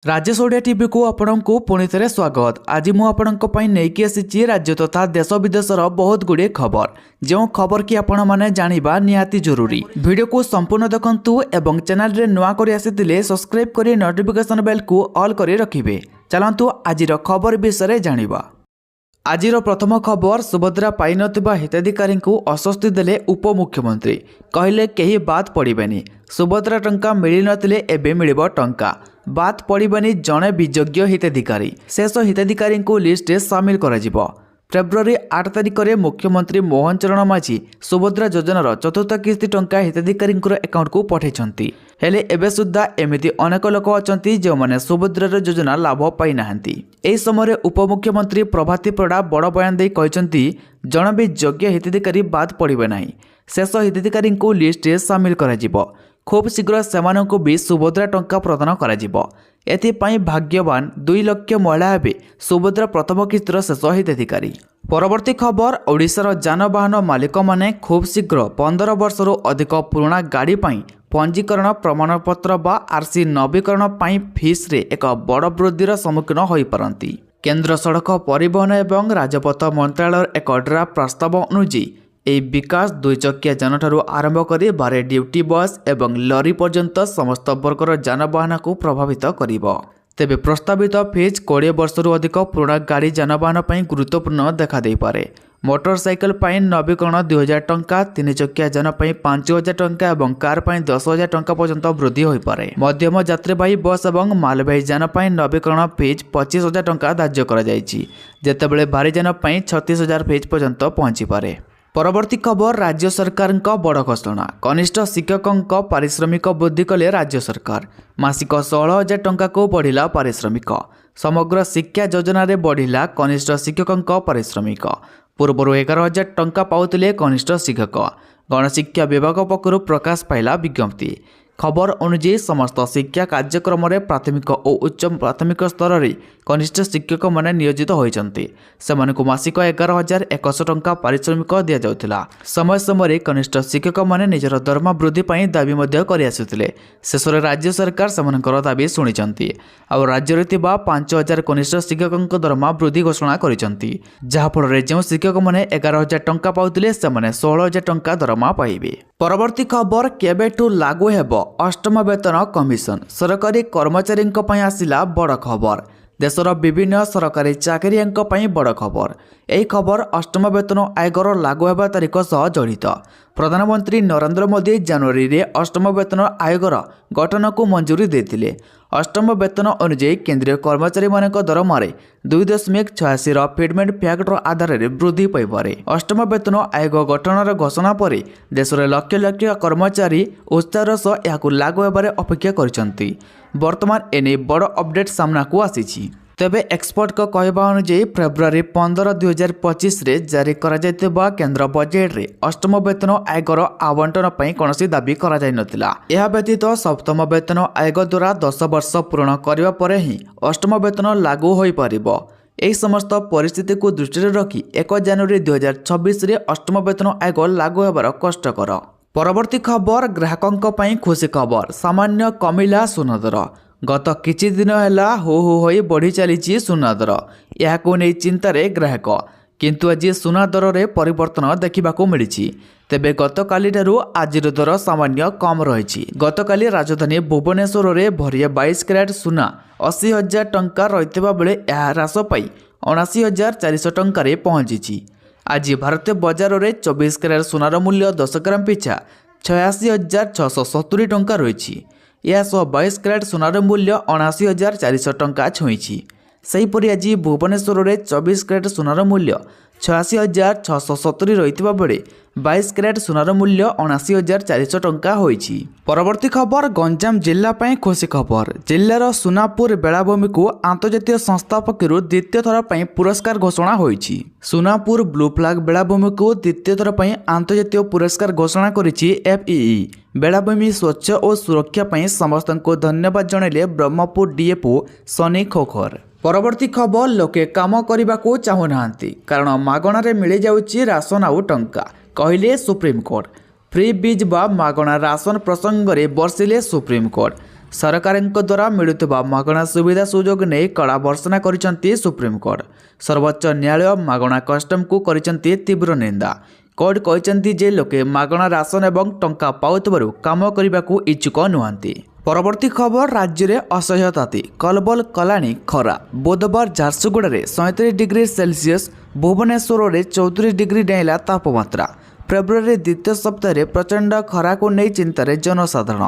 Rajesh Odia TV को आपंक पुणी थे स्वागत। आज मुझे नहीं आसी राज्य तथा देश विदेशर बहुत गुड़े खबर जो खबर कि आपण मैंने जाना निहाती जरूरी। वीडियो को संपूर्ण देखंतु एवं चैनल रे नुआ कर आसी सब्सक्राइब कर नोटिफिकेशन बेल को ऑल कर रखिए। चलतु आज खबर विषय जानिबा। आजिर प्रथम खबर, सुभद्रा पाई नथिबा हिताधिकारी को अस्वस्ति देले उपमुख्यमंत्री। कहले कहीं बात पड़ेनि, सुभद्रा टंका मिल नथिले एबे मिलिबो टंका, बात पड़ेनि जड़े वियोग्य हिताधिकारी। शेष हिताधिकारी को लिस्ट सामिल करा। फेब्रुआरी 8 तारिख में मुख्यमंत्री मोहन चरण माझी सुभद्रा योजनार चतुर्थ किस्ती टंका हिताधिकारी अकाउंट को पठाई। हेले एबे सुद्धा एमिति अनेक लोक अछंती जो माने सुभद्रार योजना लाभ पाई नाहंती। एही समय उपमुख्यमंत्री प्रभाती परिडा बड़ बयान दे कहते जड़े भी योग्य हिताधिकारी बाद पड़े नहीं, शेष हिताधिकारी को लिस्ट सामिल करा। खूब शीघ्र सेमानंकु भी सुभद्रा टंका प्रदान करा। एथिपाई भाग्यवान 2 लाख महिला हेबे सुभद्रा प्रथम किस्तीर शेष हिताधिकारी। परवर्ती खबर, ओडिशार जानवाहन मालिक माने खूब शीघ्र 15 वर्षरू अधिक पुराना गाड़ी पाई पंजीकरण प्रमाणपत्र बा आरसी नवीकरण पाई फीस रे एक बड़ वृद्धिर सम्मुखीन होई पारंती। केंद्र सड़क परिवहन एवं राजपथ मंत्रालय एक ड्राफ्ट प्रस्ताव अनुଯାयी এই विकास 2 चकिया जान ठारू आरंभ करी बारे ड्यूटी बस एवं लॉरी पर्यंत समस्त वर्गर जानवाहन को प्रभावित करिबो। तेबे प्रस्तावित फीस 20 वर्षरू अधिक पुराना गाड़ी जानवाहन पर गुरुत्वपूर्ण देखा दे पारे। मोटरसाइकेल पाई नवीकरण 2000 टंका, 3 चकिया जान पर 5000 टंका और कार पाई 10,000 टंका पर्यंत वृद्धि हो पारे। मध्यम यात्रीवाही बस और मालवाही जान पर नवीकरण फीस 25,000 टंका धार्य करा जायछि, जेतेबेले भारी जान पर 36,000 फीस पर्यंत पहुंची पारे। परवर्ती खबर, राज्य सरकार बड़ घोषणा, कनिष्ठ शिक्षकों पारिश्रमिक वृद्धि कले राज्य सरकार। मासिक 16,000 टंका को बढ़िला पारिश्रमिक। समग्र शिक्षा योजना रे बढ़िला कनिष्ठ शिक्षकों पारिश्रमिक। पूर्व 11,000 टंका पाउतिले कनिष्ठ शिक्षक। गणशिक्षा विभाग पक्षर प्रकाश पाइला विज्ञप्ति। खबर अनुଯାयी समस्त शिक्षा कार्यक्रम में प्राथमिक और उच्च प्राथमिक स्तर में कनिष्ठ शिक्षक मैंने नियोजित होती। सेमानकु मासिक 11,100 टंका पारिश्रमिक दि जाउथिला। समय समय कनिष्ठ शिक्षक मैंने निजर दरमा वृद्धि पाई दाबी कर आसुथिले। शेष राज्य सरकार सेमानकर दाबी शुणिचंती और राज्य में 5,000 कनिष्ठ शिक्षकों दरमा वृद्धि घोषणा करिसंती, जहाँफल जो शिक्षक मैंने 11,000 टंका पाउथिले सेमाने 16,000 टंका दरमा पाइबे। परवर्ती खबर, केबेठू लागू हेबो अष्टम वेतन कमिशन, सरकारी कर्मचारी आसिला बड़ खबर। देशर विभिन्न सरकारी चाकरिया बड़ खबर। यही खबर अष्टम वेतन आयोगर लागू होगा तारीख सह जड़ित। प्रधानमंत्री नरेंद्र मोदी जनवरी रे अष्टम वेतन आयोगर गठन को मंजूरी देथिले। अष्टम वेतन अनुଯାयी केंद्रीय कर्मचारी मानक दरमा 2.86 फिटमेंट फैक्टर आधार में वृद्धि पाइबारे। अष्टम वेतन आयोग गठन घोषणा पर देश में लक्ष लक्ष कर्मचारी उत्साह सह यह लागू होबार अपेक्षा करछंती। वर्तमान एने बड़ अपडेट सामना को आसीछि। तेबे एक्सपर्ट को कहवा अनुଯାयी फेब्रुआरी 15, 2025 रे जारी करा जायतिबा केंद्र बजेट रे अष्टम वेतन आयोगर आवंटन पई कोनोसी दाबी करा जाय नथिला। एहा व्यतीत सप्तम वेतन आयोग द्वारा 10 वर्ष पूर्ण करबा परे ही अष्टम वेतन लागू होई परिबो। एही समस्त परिस्थिति को दृष्टि रखी 1 जनवरी 2026 रे अष्टम वेतन आयोग लागू होबार कष्टकर। परवर्ती खबर, ग्राहकों पई खुशी खबर, सामान्य कमिला सुन दर। गत किछि दिन हैला हो होई बढ़ी चली सुना दर। यह नहीं चिंतार ग्राहक, किंतु आज सुना दर रे परिवर्तन देखा मिली। तेबे गतकाली ठारू आजिर दर सामान्य कम रही। गतकाली राजधानी भुवनेश्वर रे भरिया 22 कैरेट सुना 80,000 टंका रही बेले यह ह्रास पाई 79,400 टंकार पहुंची। आज भारतीय बजार में 24 कैरेट सुनार मूल्य 10 ग्राम पिछा 86,670 टंका रही। यह 22 कैरेट सुनार मूल्य 79,400 टंका छुईची। सेहीपरि आज भुवनेश्वर में 24 कैरेट सुनार मूल्य 86,670 रही बेले 22 कैरेट सुनार मूल्य 79,400 टंका होईची। परवर्ती खबर, गंजाम जिला ପାଇଁ खुशी खबर। जिलार सुनापुर बेलाभूमि को अंतर्जातीय संस्था पक्षर द्वितीय थर ପାଇଁ पुरस्कार घोषणा होईची। सुनापुर ब्लू फ्लैग बेलाभूमि को द्वितीय थर ପାଇଁ अंतर्जातीय पुरस्कार घोषणा करिछि FEE। बेलाभूमि स्वच्छ और सुरक्षा ପାଇଁ समस्त को धन्यवाद जणैले ब्रह्मपुर DFO सनी खोखर। परवर्ती खबर, लोके काम करने को चाहूना कारण मागणार मिल जाऊँगी राशन आउ टंका, कहले सुप्रीमकोर्ट। फ्री बीज बा मागणा राशन प्रसंग में बर्षिले सुप्रीमकोर्ट। ସରକାରଙ୍କ ଦ୍ୱାରା ମିଳୁଥିବା ମାଗଣା ସୁବିଧା ସୁଯୋଗ ନେଇ କଡ଼ା ବର୍ଷନା କରିଛନ୍ତି ସୁପ୍ରିମକୋର୍ଟ। ସର୍ବୋଚ୍ଚ ନ୍ୟାୟାଳୟ ମାଗଣା କଷ୍ଟମକୁ କରିଛନ୍ତି ତୀବ୍ର ନିନ୍ଦା। କୋର୍ଟ କହିଛନ୍ତି ଯେ ଲୋକେ ମାଗଣା ରାସନ ଏବଂ ଟଙ୍କା ପାଉଥିବାରୁ କାମ କରିବାକୁ ଇଚ୍ଛୁକ ନୁହନ୍ତି। ପରବର୍ତ୍ତୀ ଖବର, ରାଜ୍ୟରେ ଅସହ୍ୟ ତାତି କଲବଲ କଲାଣି ଖରା। ବୁଧବାର ଝାରସୁଗୁଡ଼ାରେ 37 ଡିଗ୍ରୀ ସେଲସିୟସ୍, ଭୁବନେଶ୍ୱରରେ 34 ଡିଗ୍ରୀ ଡେଇଁଲା ତାପମାତ୍ରା। ଫେବୃଆରୀ ଦ୍ୱିତୀୟ ସପ୍ତାହରେ ପ୍ରଚଣ୍ଡ ଖରାକୁ ନେଇ ଚିନ୍ତାରେ ଜନସାଧାରଣ।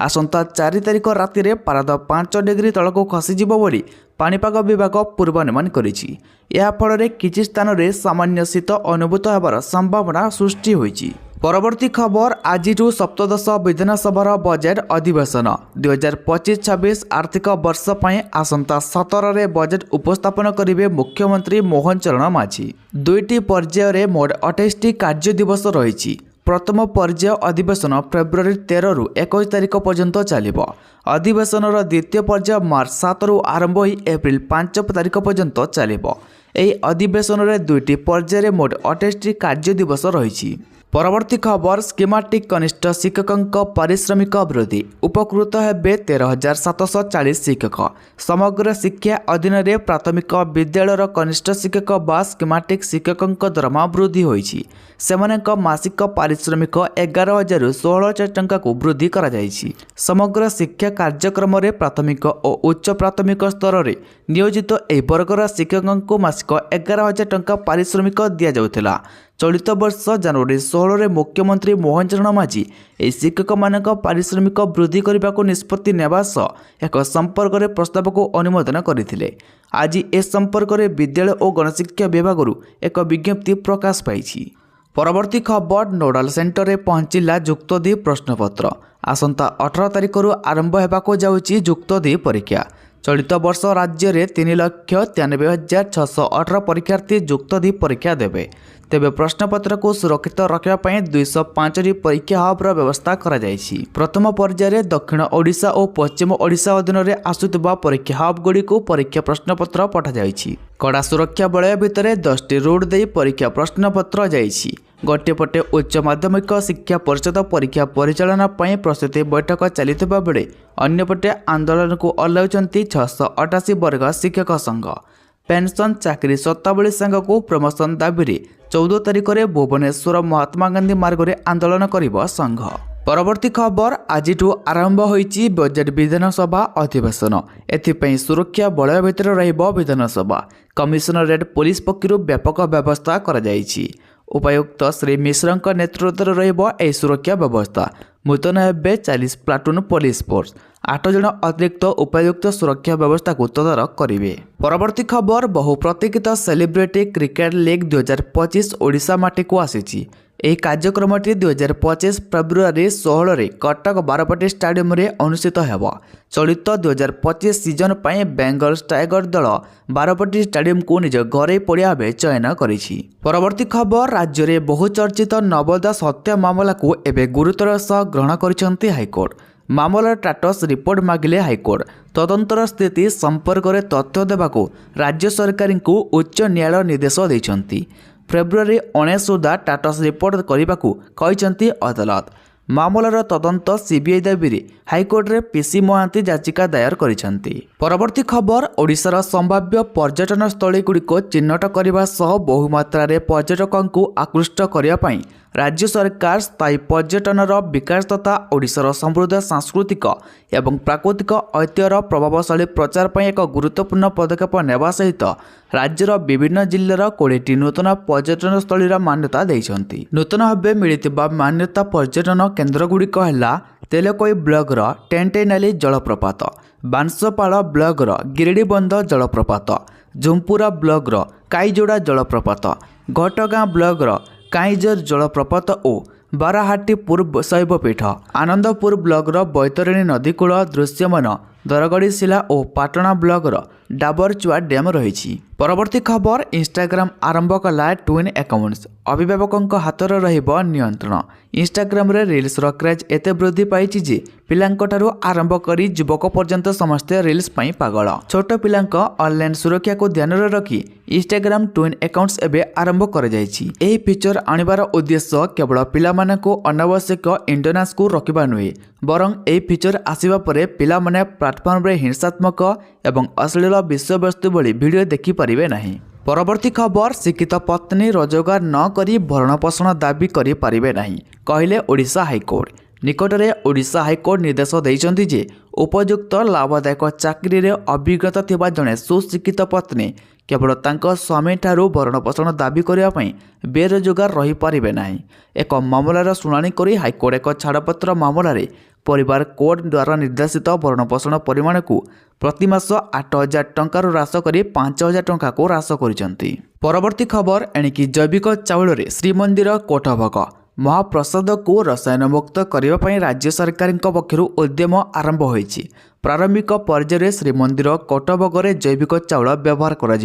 ଆସନ୍ତା 4 ତାରିଖ ରାତିରେ ପାରଦ 5 ଡିଗ୍ରୀ ତଳକୁ ଖସିଯିବ ବୋଲି ପାଣିପାଗ ବିଭାଗ ପୂର୍ବାନୁମାନ କରିଛି। ଏହାଫଳରେ କିଛି ସ୍ଥାନରେ ସାମାନ୍ୟ ଶୀତ ଅନୁଭୂତ ହେବାର ସମ୍ଭାବନା ସୃଷ୍ଟି ହୋଇଛି। ପରବର୍ତ୍ତୀ ଖବର, ଆଜିଠୁ ସପ୍ତଦଶ ବିଧାନସଭାର ବଜେଟ୍ ଅଧିବେଶନ 2025-26 ଆର୍ଥିକ ବର୍ଷ ପାଇଁ ଆସନ୍ତା 17ରେ ବଜେଟ୍ ଉପସ୍ଥାପନ କରିବେ ମୁଖ୍ୟମନ୍ତ୍ରୀ ମୋହନ ଚରଣ ମାଝୀ। 2ଟି ପର୍ଯ୍ୟାୟରେ ମୋଟ 28ଟି କାର୍ଯ୍ୟ ଦିବସ ରହିଛି। ପ୍ରଥମ ପର୍ଯ୍ୟାୟ ଅଧିବେଶନ ଫେବୃଆରୀ 13ରୁ 21 ତାରିଖ ପର୍ଯ୍ୟନ୍ତ ଚାଲିବ। ଅଧିବେଶନର ଦ୍ୱିତୀୟ ପର୍ଯ୍ୟାୟ ମାର୍ଚ୍ଚ 7ରୁ ଆରମ୍ଭ ହୋଇ ଏପ୍ରିଲ 5 ତାରିଖ ପର୍ଯ୍ୟନ୍ତ ଚାଲିବ। ଏହି ଅଧିବେଶନରେ 2ଟି ପର୍ଯ୍ୟାୟରେ ମୋଟ 28ଟି କାର୍ଯ୍ୟ ଦିବସ ରହିଛି। ପରବର୍ତ୍ତୀ ଖବର, ସ୍କିମାଟିକ୍ କନିଷ୍ଠ ଶିକ୍ଷକଙ୍କ ପାରିଶ୍ରମିକ ବୃଦ୍ଧି। ଉପକୃତ ହେବେ 13,740 ଶିକ୍ଷକ। ସମଗ୍ର ଶିକ୍ଷା ଅଧୀନରେ ପ୍ରାଥମିକ ବିଦ୍ୟାଳୟର କନିଷ୍ଠ ଶିକ୍ଷକ ବା ସ୍କିମାଟିକ୍ ଶିକ୍ଷକଙ୍କ ଦରମା ବୃଦ୍ଧି ହୋଇଛି। ସେମାନଙ୍କ ମାସିକ ପାରିଶ୍ରମିକ 11,000ରୁ 16,000 ଟଙ୍କାକୁ ବୃଦ୍ଧି କରାଯାଇଛି। ସମଗ୍ର ଶିକ୍ଷା କାର୍ଯ୍ୟକ୍ରମରେ ପ୍ରାଥମିକ ଓ ଉଚ୍ଚ ପ୍ରାଥମିକ ସ୍ତରରେ ନିୟୋଜିତ ଏହି ବର୍ଗର ଶିକ୍ଷକଙ୍କୁ ମାସିକ 11,000 ଟଙ୍କା ପାରିଶ୍ରମିକ ଦିଆଯାଉଥିଲା। ଚଳିତ ବର୍ଷ ଜାନୁଆରୀ 16ରେ ମୁଖ୍ୟମନ୍ତ୍ରୀ ମୋହନ ଚରଣ ମାଝୀ ଏହି ଶିକ୍ଷକମାନଙ୍କ ପାରିଶ୍ରମିକ ବୃଦ୍ଧି କରିବାକୁ ନିଷ୍ପତ୍ତି ନେବା ସହ ଏକ ସମ୍ପର୍କରେ ପ୍ରସ୍ତାବକୁ ଅନୁମୋଦନ କରିଥିଲେ। ଆଜି ଏ ସମ୍ପର୍କରେ ବିଦ୍ୟାଳୟ ଓ ଗଣଶିକ୍ଷା ବିଭାଗରୁ ଏକ ବିଜ୍ଞପ୍ତି ପ୍ରକାଶ ପାଇଛି। ପରବର୍ତ୍ତୀ ଖବର, ନୋଡାଲ ସେଣ୍ଟରରେ ପହଞ୍ଚିଲା ଯୁକ୍ତ 2 ପ୍ରଶ୍ନପତ୍ର। ଆସନ୍ତା 18 ତାରିଖରୁ ଆରମ୍ଭ ହେବାକୁ ଯାଉଛି ଯୁକ୍ତ 2 ପରୀକ୍ଷା। ଚଳିତ ବର୍ଷ ରାଜ୍ୟରେ 3,93,618 ପରୀକ୍ଷାର୍ଥୀ ଯୁକ୍ତ 2 ପରୀକ୍ଷା ଦେବେ। ତେବେ ପ୍ରଶ୍ନପତ୍ରକୁ ସୁରକ୍ଷିତ ରଖିବା ପାଇଁ 205ଟି ପରୀକ୍ଷା ହବ୍ର ବ୍ୟବସ୍ଥା କରାଯାଇଛି। ପ୍ରଥମ ପର୍ଯ୍ୟାୟରେ ଦକ୍ଷିଣ ଓଡ଼ିଶା ଓ ପଶ୍ଚିମ ଓଡ଼ିଶା ଅଧୀନରେ ଆସୁଥିବା ପରୀକ୍ଷା ହବ୍ଗୁଡ଼ିକୁ ପରୀକ୍ଷା ପ୍ରଶ୍ନପତ୍ର ପଠାଯାଇଛି। କଡ଼ା ସୁରକ୍ଷା ବଳୟ ଭିତରେ 10ଟି ରୁଟ୍ ଦେଇ ପରୀକ୍ଷା ପ୍ରଶ୍ନପତ୍ର ଯାଇଛି। ଗୋଟିଏ ପଟେ ଉଚ୍ଚ ମାଧ୍ୟମିକ ଶିକ୍ଷା ପରିଷଦ ପରୀକ୍ଷା ପରିଚାଳନା ପାଇଁ ପ୍ରସ୍ତୁତି ବୈଠକ ଚାଲିଥିବା ବେଳେ ଅନ୍ୟପଟେ ଆନ୍ଦୋଳନକୁ ଓହ୍ଲାଉଛନ୍ତି 688 ବର୍ଗ ଶିକ୍ଷକ ସଂଘ। ପେନ୍ସନ୍ ଚାକିରି ସର୍ତ୍ତାବଳୀ ସାଙ୍ଗକୁ ପ୍ରମୋସନ ଦାବିରେ 14 ତାରିଖରେ ଭୁବନେଶ୍ୱର ମହାତ୍ମା ଗାନ୍ଧୀ ମାର୍ଗରେ ଆନ୍ଦୋଳନ କରିବ ସଂଘ। ପରବର୍ତ୍ତୀ ଖବର, ଆଜିଠୁ ଆରମ୍ଭ ହୋଇଛି ବଜେଟ୍ ବିଧାନସଭା ଅଧିବେଶନ। ଏଥିପାଇଁ ସୁରକ୍ଷା ବଳୟ ଭିତରେ ରହିବ ବିଧାନସଭା। କମିଶନରେଟ୍ ପୋଲିସ ପକ୍ଷରୁ ବ୍ୟାପକ ବ୍ୟବସ୍ଥା କରାଯାଇଛି। ଉପାୟୁକ୍ତ ଶ୍ରୀ ମିଶ୍ରଙ୍କ ନେତୃତ୍ୱରେ ରହିବ ଏହି ସୁରକ୍ଷା ବ୍ୟବସ୍ଥା। ମୁତୟନ ହେବେ 40 ପ୍ଲାଟୁନ ପୋଲିସ ଫୋର୍ସ। 8 ଜଣ ଅତିରିକ୍ତ ଉପାୟୁକ୍ତ ସୁରକ୍ଷା ବ୍ୟବସ୍ଥାକୁ ତଦାରଖ କରିବେ। ପରବର୍ତ୍ତୀ ଖବର, ବହୁ ପ୍ରତୀକ୍ଷିତ ସେଲିବ୍ରିଟି କ୍ରିକେଟ ଲିଗ୍ 2025 ଓଡ଼ିଶା ମାଟିକୁ ଆସିଛି। ଏହି କାର୍ଯ୍ୟକ୍ରମଟି 2025 ଫେବୃଆରୀ 16ରେ କଟକ ବାରବାଟୀ ଷ୍ଟାଡିୟମରେ ଅନୁଷ୍ଠିତ ହେବ। ଚଳିତ 2025 ସିଜନ ପାଇଁ ବେଙ୍ଗଲ ଟାଇଗର ଦଳ ବାରବାଟୀ ଷ୍ଟାଡିୟମକୁ ନିଜ ଘରୋଇ ପଡ଼ିଆ ଭାବେ ଚୟନ କରିଛି। ପରବର୍ତ୍ତୀ ଖବର, ରାଜ୍ୟରେ ବହୁ ଚର୍ଚ୍ଚିତ ନବୋଦୟ ହତ୍ୟା ମାମଲାକୁ ଏବେ ଗୁରୁତର ସହ ଗ୍ରହଣ କରିଛନ୍ତି ହାଇକୋର୍ଟ। ମାମଲାର ଟାଟସ୍ ରିପୋର୍ଟ ମାଗିଲେ ହାଇକୋର୍ଟ। ତଦନ୍ତର ସ୍ଥିତି ସମ୍ପର୍କରେ ତଥ୍ୟ ଦେବାକୁ ରାଜ୍ୟ ସରକାରଙ୍କୁ ଉଚ୍ଚ ନ୍ୟାୟାଳୟ ନିର୍ଦ୍ଦେଶ ଦେଇଛନ୍ତି। ଫେବୃଆରୀ 19 ସୁଦ୍ଧା ଟାଟସ୍ ରିପୋର୍ଟ କରିବାକୁ କହିଛନ୍ତି ଅଦାଲତ। ମାମଲାର ତଦନ୍ତ ସିବିଆଇ ଦାବିରେ ହାଇକୋର୍ଟରେ ପିସି ମହାନ୍ତି ଯାଚିକା ଦାୟର କରିଛନ୍ତି। ପରବର୍ତ୍ତୀ ଖବର, ଓଡ଼ିଶାର ସମ୍ଭାବ୍ୟ ପର୍ଯ୍ୟଟନସ୍ଥଳୀଗୁଡ଼ିକୁ ଚିହ୍ନଟ କରିବା ସହ ବହୁମାତ୍ରାରେ ପର୍ଯ୍ୟଟକଙ୍କୁ ଆକୃଷ୍ଟ କରିବା ପାଇଁ ରାଜ୍ୟ ସରକାର ସ୍ଥାୟୀ ପର୍ଯ୍ୟଟନର ବିକାଶ ତଥା ଓଡ଼ିଶାର ସମୃଦ୍ଧ ସାଂସ୍କୃତିକ ଏବଂ ପ୍ରାକୃତିକ ଐତିହ୍ୟର ପ୍ରଭାବଶାଳୀ ପ୍ରଚାର ପାଇଁ ଏକ ଗୁରୁତ୍ୱପୂର୍ଣ୍ଣ ପଦକ୍ଷେପ ନେବା ସହିତ ରାଜ୍ୟର ବିଭିନ୍ନ ଜିଲ୍ଲାର 20ଟି ନୂତନ ପର୍ଯ୍ୟଟନସ୍ଥଳୀର ମାନ୍ୟତା ଦେଇଛନ୍ତି। ନୂତନ ଭାବେ ମିଳିଥିବା ମାନ୍ୟତା ପର୍ଯ୍ୟଟନ କେନ୍ଦ୍ରଗୁଡ଼ିକ ହେଲା ତେଲକୋଇ ବ୍ଲକର ଟେଣ୍ଟେନାଲି ଜଳପ୍ରପାତ, ବାଂଶପାଳ ବ୍ଲକର ଗିରିଡ଼ିବନ୍ଧ ଜଳପ୍ରପାତ, ଝୁମ୍ପୁରା ବ୍ଲକର କାଇଯୋଡ଼ା ଜଳପ୍ରପାତ, ଘଟଗାଁ ବ୍ଲକର କାଇଁଜର ଜଳପ୍ରପାତ ଓ ବାରାହାଟିପୁର ଶୈବପୀଠ, ଆନନ୍ଦପୁର ବ୍ଲକର ବୈତରଣୀ ନଦୀକୂଳ ଦୃଶ୍ୟମାନ ଦରଗଡ଼ିଶିଲା ଓ ପାଟଣା ବ୍ଲକର ଡାବରଚୁଆ ଡ୍ୟାମ୍ ରହିଛି। ପରବର୍ତ୍ତୀ ଖବର, ଇନଷ୍ଟାଗ୍ରାମ ଆରମ୍ଭ କଲା ଟ୍ୱିନ୍ ଆକାଉଣ୍ଟସ୍। ଅଭିଭାବକଙ୍କ ହାତରେ ରହିବ ନିୟନ୍ତ୍ରଣ। ଇନଷ୍ଟାଗ୍ରାମରେ ରିଲ୍ସର କ୍ରେଜ୍ ଏତେ ବୃଦ୍ଧି ପାଇଛି ଯେ ପିଲାଙ୍କଠାରୁ ଆରମ୍ଭ କରି ଯୁବକ ପର୍ଯ୍ୟନ୍ତ ସମସ୍ତେ ରିଲ୍ସ ପାଇଁ ପାଗଳ। ଛୋଟ ପିଲାଙ୍କ ଅନଲାଇନ୍ ସୁରକ୍ଷାକୁ ଧ୍ୟାନରେ ରଖି ଇନଷ୍ଟାଗ୍ରାମ ଟ୍ୱିନ୍ ଆକାଉଣ୍ଟସ୍ ଏବେ ଆରମ୍ଭ କରାଯାଇଛି। ଏହି ଫିଚର ଆଣିବାର ଉଦ୍ଦେଶ୍ୟ କେବଳ ପିଲାମାନଙ୍କୁ ଅନାବଶ୍ୟକ ଇଣ୍ଟରନେଟ୍କୁ ରୋକିବା ନୁହେଁ, बरं यह फीचर आसवा पर पिलामाने प्लाटफर्म रे हिंसात्मक एवं अश्लील विषयवस्तु भली वीडियो देखिपारे नहीं। परवर्ती खबर शिक्षित पत्नी रोजगार न करी भरण पोषण दाबी करें नहीं कहले ओडिशा हाइकोर्ट। निकटरे ओडिशा हाइकोर्ट निर्देश देइछन्ति जे उपयुक्त लाभदायक चाकरी रे अभिज्ञता थिबा जणे सुशिक्षित पत्नी केवल तांको स्वामी ठारू भरण पोषण दाबी करिया पई बेरोजगार रही पारिबे नाही। एक मामलार शुणाणी करी हाइकोर्ट एक छाड़पत्र मामलार परिवार कोर्ट द्वारा निर्देशित भरण पोषण परिमाण को प्रतिमास 8,000 टंकार ह्रास कर 5,000 टंका को ह्रास करिसेंति। परवर्ती खबर एणिकी जैविक चाउल रे श्रीमंदिर कोठभोग महाप्रसाद को रसायन मुक्त करने राज्य सरकार पक्षर उद्यम आरंभ होईछि। प्रारंभिक पर्यायर श्रीमंदिर कोठभोगरे जैविक चाउल व्यवहार करा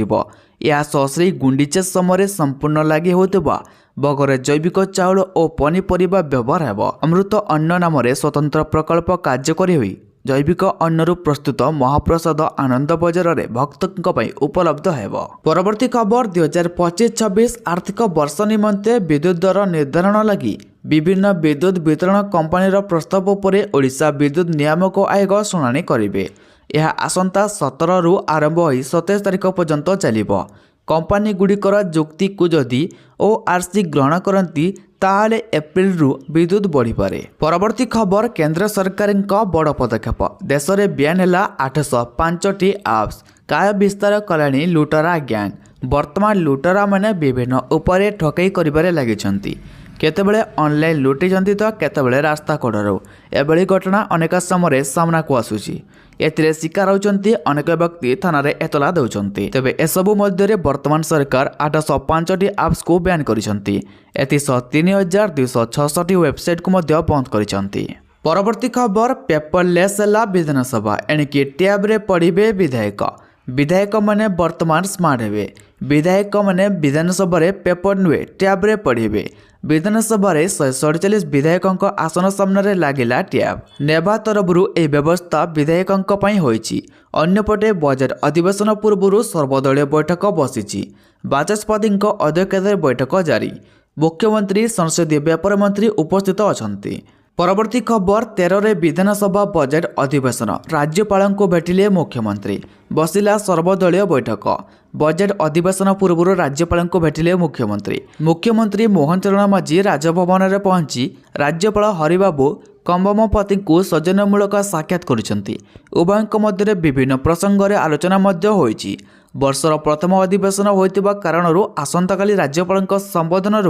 श्री गुंडीचा समय संपूर्ण लगी होता बगरे जैविक चाउल और पनीपरिया व्यवहार हेब। अमृत अन्न नाम स्वतंत्र प्रकल्प कार्यकारी होई जैविक अन्नरू प्रस्तुत महाप्रसाद आनंद बजार में भक्तों उपलब्ध हेब। परवर्ती खबर 2025-26 आर्थिक वर्ष निमंते विद्युत दर निर्धारण लगी विभिन्न विद्युत वितरण कंपनीर प्रस्ताव पर ओडिशा विद्युत नियामक आयोग शुणाणी करेंगे। यह आसंता 17 रु आरंभ हो 27 तारिख पर्यंत चलिबो। कंपनी गुड़िकर जुक्ति को जदि ओआरसी ग्रहण करती ताहले एप्रिल रु विद्युत बढ़ी पारे। परवर्ती खबर केंद्र सरकार बड़ पदक्षेप देश में बैन है 805टी एप्स काय विस्तार कलानी लुटरा गैंग। वर्तमान लुटरा माने विभिन्न उपाय ठकई करिबारे लागिछंती। केतेबेले ऑनलाइन लुटिछंती तो केतेबेले रास्ता कड़रू एभली घटना अनेक समय सामना को आसुची। एथिरे शिकार होचंती अनेक व्यक्ति थाना एतला दउचंती। तेबे एसबु मध्यरे वर्तमान सरकार 805टी एप्स को बैन करिसंती। एथिसह 3,266 वेबसाइट को मध्य बंद करिसंती। परवर्ती खबर पेपरलेस है विधानसभा एणिकी टैब रे पढ़िबे विधायक। विधायक माने वर्तमान स्मार्ट हेबे। विधायक माने विधानसभा रे पेपर नुए टैब रे पढ़िबे। विधानसभा 147 विधायकों आसन सामने लगिला टैब। नेभा तरफरु ए व्यवस्था विधायकों पई होईछि। अन्यपटे बजेट अधिवेशन पूर्व सर्वदलीय बैठक बसिछि। बाचस्पति अध्यक्षतार बैठक जारी। मुख्यमंत्री संसदीय व्यापार मंत्री उपस्थित अछंती। परवर्ती खबर 13 विधानसभा बजेट अधिवेशन राज्यपाल को भेटिले मुख्यमंत्री। बसिला सर्वदलीय बैठक। बजेट अधिवेशन पूर्व राज्यपाल को भेटिले मुख्यमंत्री। मुख्यमंत्री मोहन चरण माझी राजभवन में पहुंची राज्यपाल हरिबाबू कंबमपति को सौजन्यमूलक साक्षात करिसेंती। उभयଙ୍କ मध्य विभिन्न प्रसंग रे आलोचना मध्य होईछि। वर्षर प्रथम अधिवेशन होइतिबा कारणरू आसंताकाली राज्यपाल संबोधन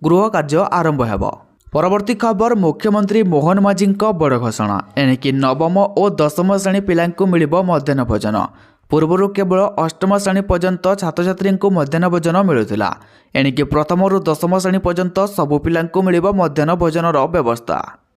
गृह कार्य आरंभ हेब। परवर्ती खबर मुख्यमंत्री मोहन माझी बड़ घोषणा एणिकी नवम और दशम श्रेणी पिलांकु मिलिबो मध्याह्न भोजन। पूर्व केवल अष्टम श्रेणी पर्यंत छात्र छात्री को मध्याह्न भोजन मिलुथिला। एणिकी प्रथम रु दशम श्रेणी पर्यंत सबु पिलांकु मिलिबो मध्याह्न भोजनर व्यवस्था।